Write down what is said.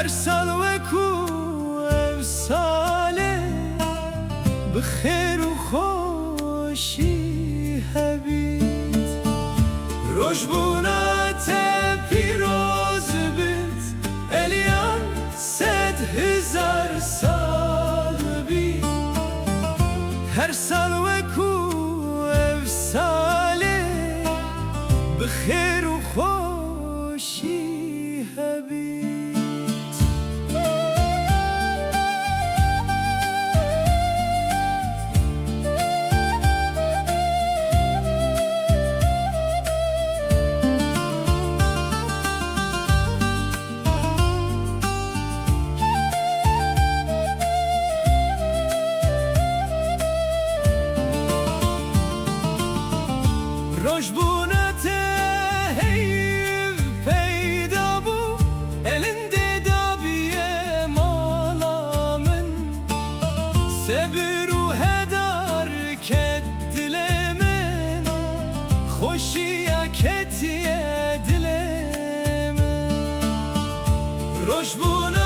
هر سال وکو امساله بخیر و خوشی هبید روشبونات پیروز بید الیان 100,000 سال بید هر سال وکو امساله بخیر و خوشی هبید روشبونت هیو پیدا بو elinde dabiye malamın Sebiru hedar ket dilemin Hoşiya ketiye dilemin Roşbuna